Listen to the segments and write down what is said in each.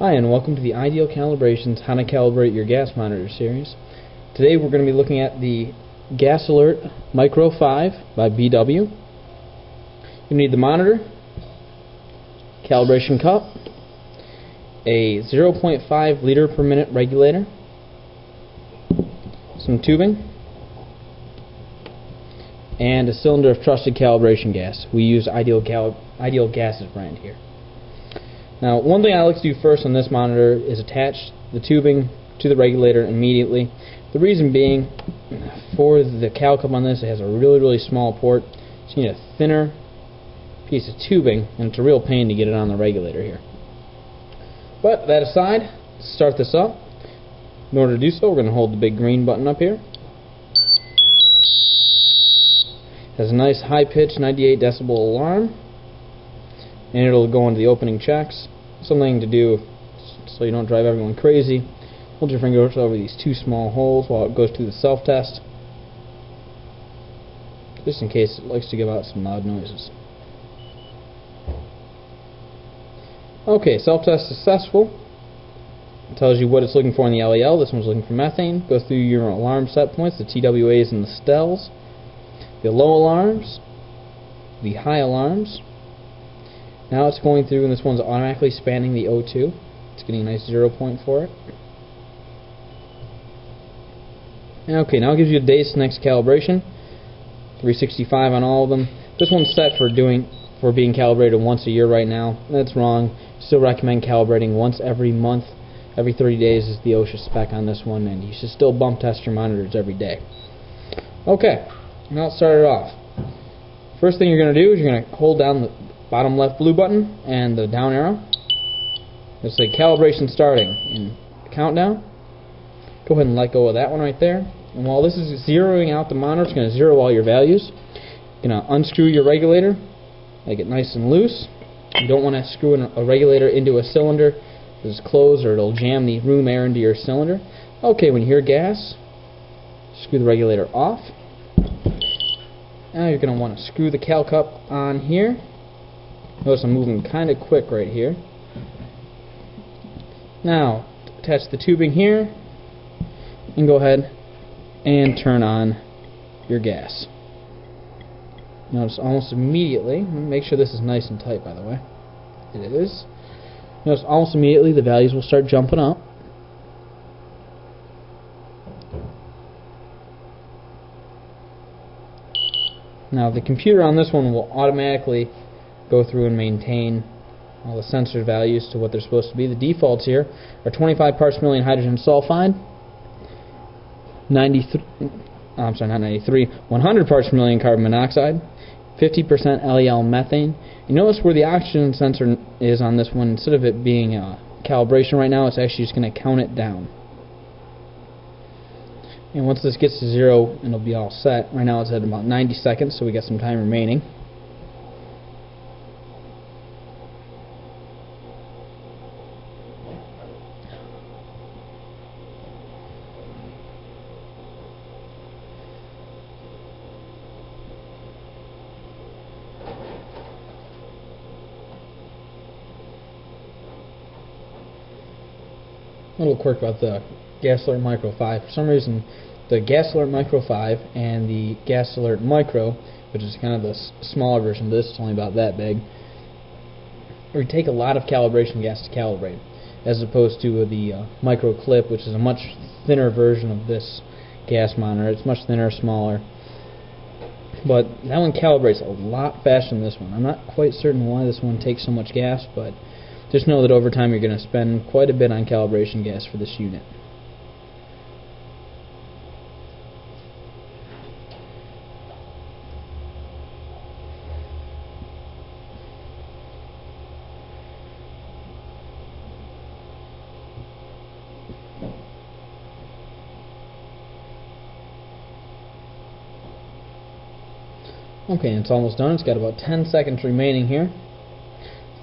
Hi, and welcome to the Ideal Calibrations How to Calibrate Your Gas Monitor series. Today we're going to be looking at the GasAlert Micro5 by BW. You need the monitor, calibration cup, a 0.5 liter per minute regulator, some tubing, and a cylinder of trusted calibration gas. We use Ideal GasAlert brand here. Now, one thing I like to do first on this monitor is attach the tubing to the regulator immediately. The reason being, for the cal cup on this, it has a really small port, so you need a thinner piece of tubing, and it's a real pain to get it on the regulator here. But that aside, let's start this up. In order to do so, we're going to hold the big green button up here. It has a nice high-pitched 98 decibel alarm, and it'll go into the opening checks. Something to do so you don't drive everyone crazy. Hold your fingers over these two small holes while it goes through the self-test, just in case it likes to give out some loud noises. Okay, self-test successful. It tells you what it's looking for in the LEL. This one's looking for methane. Go through your alarm set points, the TWAs and the STELs, the low alarms, the high alarms. Now it's going through, and this one's automatically spanning the O2. It's getting a nice 0 point for it. Okay, now it gives you a day's next calibration. 365 on all of them. This one's set for being calibrated once a year right now. That's wrong. Still recommend calibrating once every month. Every 30 days is the OSHA spec on this one, and you should still bump test your monitors every day. Okay, now let's start it off. First thing you're going to do is you're going to hold down the bottom left blue button and the down arrow. It'll say calibration starting in the countdown. Go ahead and let go of that one right there. And while this is zeroing out the monitor, it's going to zero all your values. You're going to unscrew your regulator, make it nice and loose. You don't want to screw a regulator into a cylinder that's closed, or it'll jam the room air into your cylinder. Okay, when you hear gas, screw the regulator off. Now you're going to want to screw the cal cup on here. Notice I'm moving kind of quick right here. Now, attach the tubing here, and go ahead and turn on your gas. Notice almost immediately, make sure this is nice and tight, by the way. It is. Notice almost immediately the values will start jumping up. Now, the computer on this one will automatically go through and maintain all the sensor values to what they're supposed to be. The defaults here are 25 parts per million hydrogen sulfide, 100 parts per million carbon monoxide, 50% LEL methane. You notice where the oxygen sensor is on this one, instead of it being a calibration right now, it's actually just going to count it down. And once this gets to 0, it'll be all set. Right now it's at about 90 seconds, so we got some time remaining. A little quirk about the GasAlert Micro5. For some reason, the GasAlert Micro5 and the GasAlert Micro, which is kind of the smaller version of this, it's only about that big, we take a lot of calibration gas to calibrate, as opposed to the Micro Clip, which is a much thinner version of this gas monitor. It's much thinner, smaller, but that one calibrates a lot faster than this one. I'm not quite certain why this one takes so much gas, but just know that over time you're going to spend quite a bit on calibration gas for this unit. Okay, and it's almost done. It's got about 10 seconds remaining here.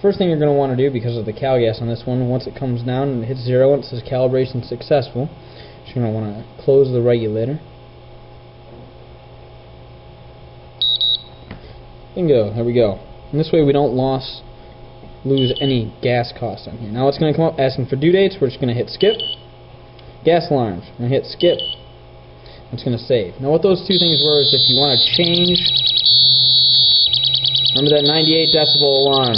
First thing you're going to want to do, because of the cal gas on this one, once it comes down and it hits 0 and it says calibration successful, you're going to want to close the regulator. Bingo, there we go. And this way we don't lose lose any gas costs on here. Now it's going to come up asking for due dates. We're just going to hit skip. Gas alarms. We're going to hit skip. It's going to save. Now what those two things were is if you want to change, remember that 98 decibel alarm.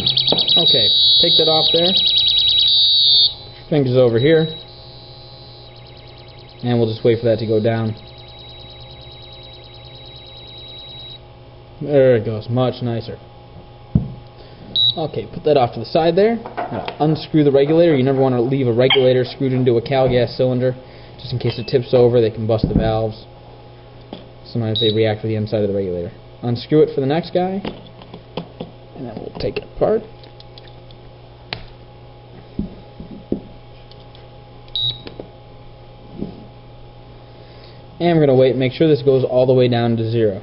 Okay, take that off there. Fingers over here. And we'll just wait for that to go down. There it goes, much nicer. Okay, put that off to the side there. Now, unscrew the regulator. You never want to leave a regulator screwed into a cal gas cylinder, just in case it tips over. They can bust the valves. Sometimes they react with the inside of the regulator. Unscrew it for the next guy, and then we'll take it apart. And we're going to wait and make sure this goes all the way down to 0.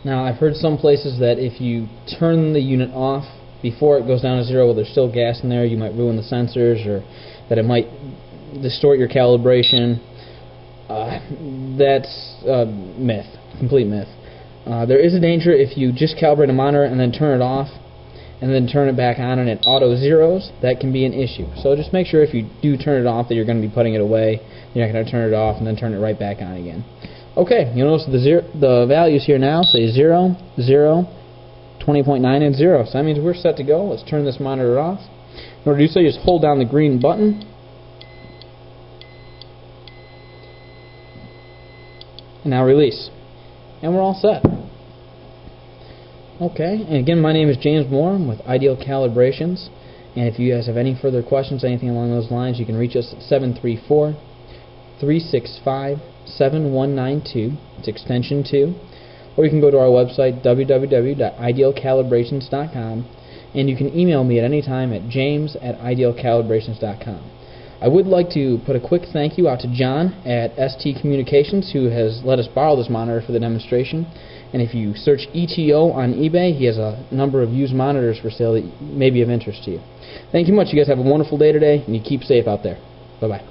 Now, I've heard some places that if you turn the unit off before it goes down to 0 while there's still gas in there, you might ruin the sensors, or that it might distort your calibration. That's myth, complete myth. There is a danger if you just calibrate a monitor and then turn it off and then turn it back on and it auto zeros. That can be an issue. So just make sure if you do turn it off that you're going to be putting it away. You're not going to turn it off and then turn it right back on again. Okay, you'll notice the values here now say 0, 0, 20.9, and 0. So that means we're set to go. Let's turn this monitor off. In order to do so, you just hold down the green button. And now release. And we're all set. Okay, and again, my name is James Moore. I'm with Ideal Calibrations. And if you guys have any further questions, anything along those lines, you can reach us at 734-365-7192. It's extension 2. Or you can go to our website, www.idealcalibrations.com, and you can email me at any time at james@idealcalibrations.com. I would like to put a quick thank you out to John at ST Communications, who has let us borrow this monitor for the demonstration. And if you search ETO on eBay, he has a number of used monitors for sale that may be of interest to you. Thank you much. You guys have a wonderful day today, and you keep safe out there. Bye-bye.